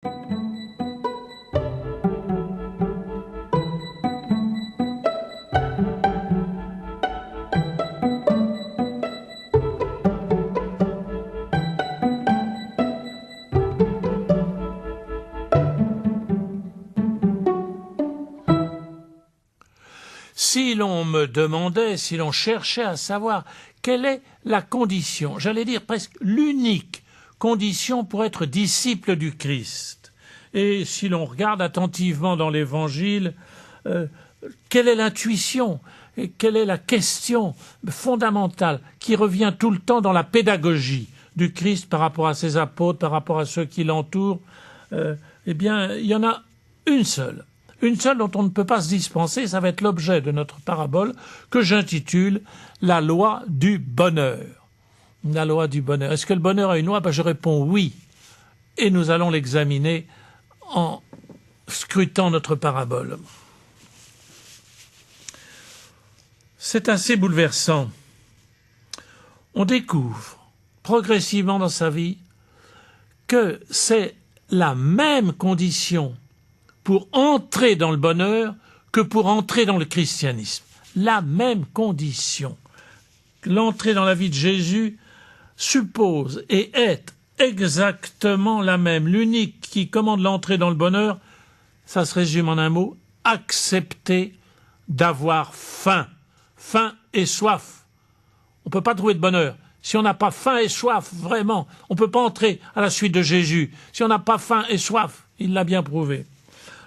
Si l'on me demandait, si l'on cherchait à savoir quelle est la condition, j'allais dire presque l'unique condition pour être disciple du Christ, et si l'on regarde attentivement dans l'Évangile, quelle est l'intuition, et quelle est la question fondamentale qui revient tout le temps dans la pédagogie du Christ par rapport à ses apôtres, par rapport à ceux qui l'entourent, eh bien, il y en a une seule dont on ne peut pas se dispenser, ça va être l'objet de notre parabole que j'intitule « La loi du bonheur ». La loi du bonheur. Est-ce que le bonheur a une loi? Je réponds oui. Et nous allons l'examiner en scrutant notre parabole. C'est assez bouleversant. On découvre progressivement dans sa vie que c'est la même condition pour entrer dans le bonheur que pour entrer dans le christianisme. La même condition. L'entrée dans la vie de Jésus suppose et est exactement la même. L'unique qui commande l'entrée dans le bonheur, ça se résume en un mot, accepter d'avoir faim. Faim et soif. On ne peut pas trouver de bonheur. Si on n'a pas faim et soif, vraiment, on ne peut pas entrer à la suite de Jésus. Si on n'a pas faim et soif, il l'a bien prouvé.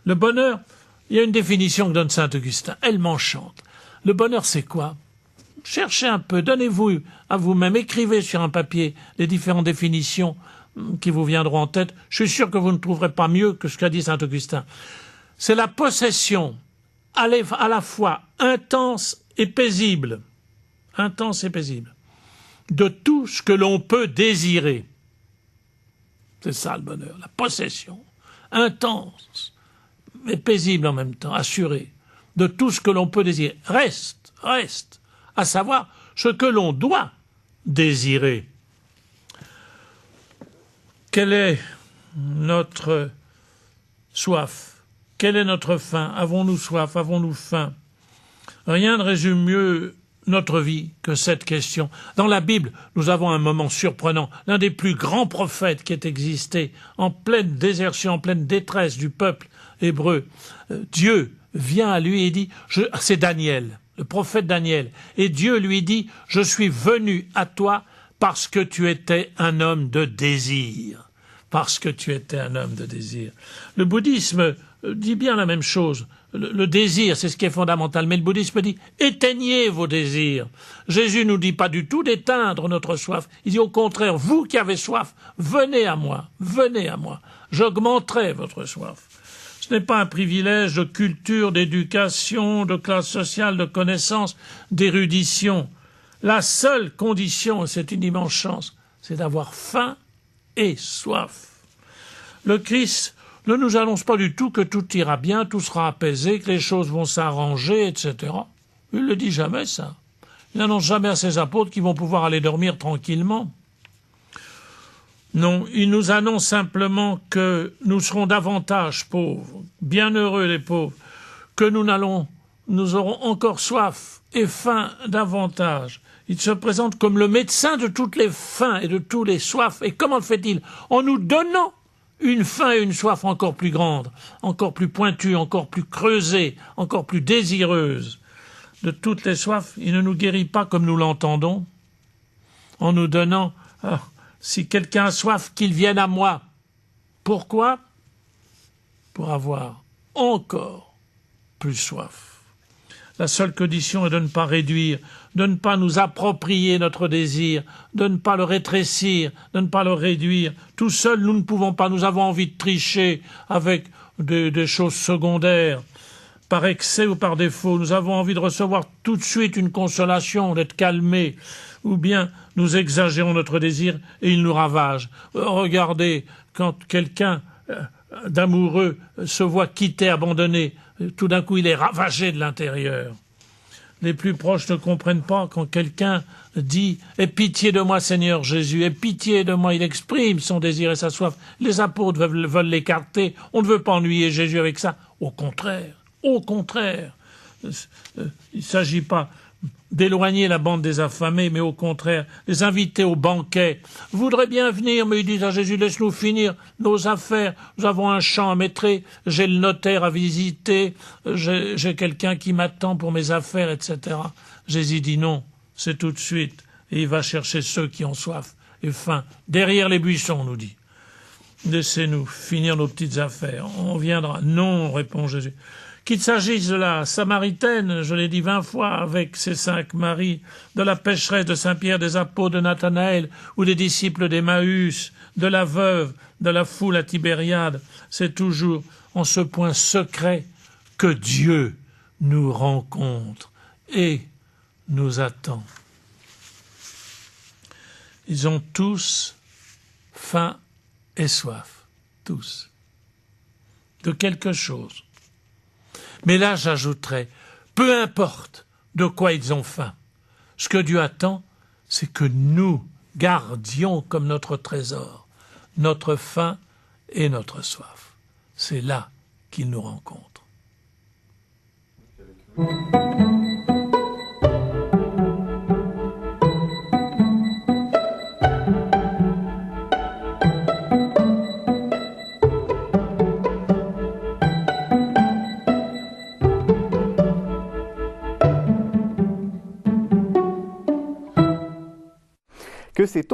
Le bonheur, il y a une définition que donne saint Augustin. Elle m'enchante. Le bonheur, c'est quoi? Cherchez un peu, donnez-vous à vous-même, écrivez sur un papier les différentes définitions qui vous viendront en tête. Je suis sûr que vous ne trouverez pas mieux que ce qu'a dit saint Augustin. C'est la possession à la fois intense et paisible, de tout ce que l'on peut désirer. C'est ça le bonheur, la possession intense mais paisible en même temps, assurée, de tout ce que l'on peut désirer. Reste, à savoir ce que l'on doit désirer. Quelle est notre soif? Quelle est notre faim? Avons-nous soif? Avons-nous faim? Rien ne résume mieux notre vie que cette question. Dans la Bible, nous avons un moment surprenant. L'un des plus grands prophètes qui ait existé, en pleine désertion, en pleine détresse du peuple hébreu, Dieu vient à lui et dit, c'est Daniel, le prophète Daniel, et Dieu lui dit, je suis venu à toi parce que tu étais un homme de désir. Parce que tu étais un homme de désir. Le bouddhisme dit bien la même chose. Le désir, c'est ce qui est fondamental. Mais le bouddhisme dit, éteignez vos désirs. Jésus nous dit pas du tout d'éteindre notre soif. Il dit au contraire, vous qui avez soif, venez à moi. J'augmenterai votre soif. Ce n'est pas un privilège de culture, d'éducation, de classe sociale, de connaissance, d'érudition. La seule condition, et c'est une immense chance, c'est d'avoir faim et soif. Le Christ ne nous annonce pas du tout que tout ira bien, tout sera apaisé, que les choses vont s'arranger, etc. Il ne le dit jamais, ça. Il n'annonce jamais à ses apôtres qu'ils vont pouvoir aller dormir tranquillement. Non, il nous annonce simplement que nous serons davantage pauvres, bienheureux les pauvres, que nous aurons encore soif et faim davantage. Il se présente comme le médecin de toutes les faims et de tous les soifs. Et comment le fait-il? En nous donnant une faim et une soif encore plus grandes, encore plus pointues, encore plus creusées, encore plus désireuses. De toutes les soifs, il ne nous guérit pas comme nous l'entendons, en nous donnant si quelqu'un a soif, qu'il vienne à moi. Pourquoi? Pour avoir encore plus soif. La seule condition est de ne pas réduire, de ne pas nous approprier notre désir, de ne pas le rétrécir, de ne pas le réduire. Tout seul, nous ne pouvons pas. Nous avons envie de tricher avec des choses secondaires, par excès ou par défaut. Nous avons envie de recevoir tout de suite une consolation, d'être calmés. Ou bien nous exagérons notre désir et il nous ravage. Regardez, quand quelqu'un d'amoureux se voit quitté, abandonné, tout d'un coup il est ravagé de l'intérieur. les plus proches ne comprennent pas quand quelqu'un dit « Aie pitié de moi, Seigneur Jésus, aie pitié de moi ». Il exprime son désir et sa soif. Les apôtres veulent l'écarter. On ne veut pas ennuyer Jésus avec ça. Au contraire. Il ne s'agit pas d'éloigner la bande des affamés, mais au contraire, les inviter au banquet. Vous voudrez bien venir, mais ils disent à Jésus, laisse-nous finir nos affaires. Nous avons un champ à maîtriser, j'ai le notaire à visiter, j'ai quelqu'un qui m'attend pour mes affaires, etc. Jésus dit non, c'est tout de suite. Et il va chercher ceux qui ont soif et faim. Derrière les buissons, on nous dit. Laissez-nous finir nos petites affaires. On viendra. Non, répond Jésus. Qu'il s'agisse de la Samaritaine, je l'ai dit 20 fois, avec ses 5 maris, de la pécheresse de Saint-Pierre, des apôtres de Nathanaël, ou des disciples d'Emmaüs, de la veuve, de la foule à Tibériade, c'est toujours en ce point secret que Dieu nous rencontre et nous attend. Ils ont tous faim et soif, tous, de quelque chose. Mais là, j'ajouterais, peu importe de quoi ils ont faim, ce que Dieu attend, c'est que nous gardions comme notre trésor notre faim et notre soif. C'est là qu'il nous rencontre. Que sait-on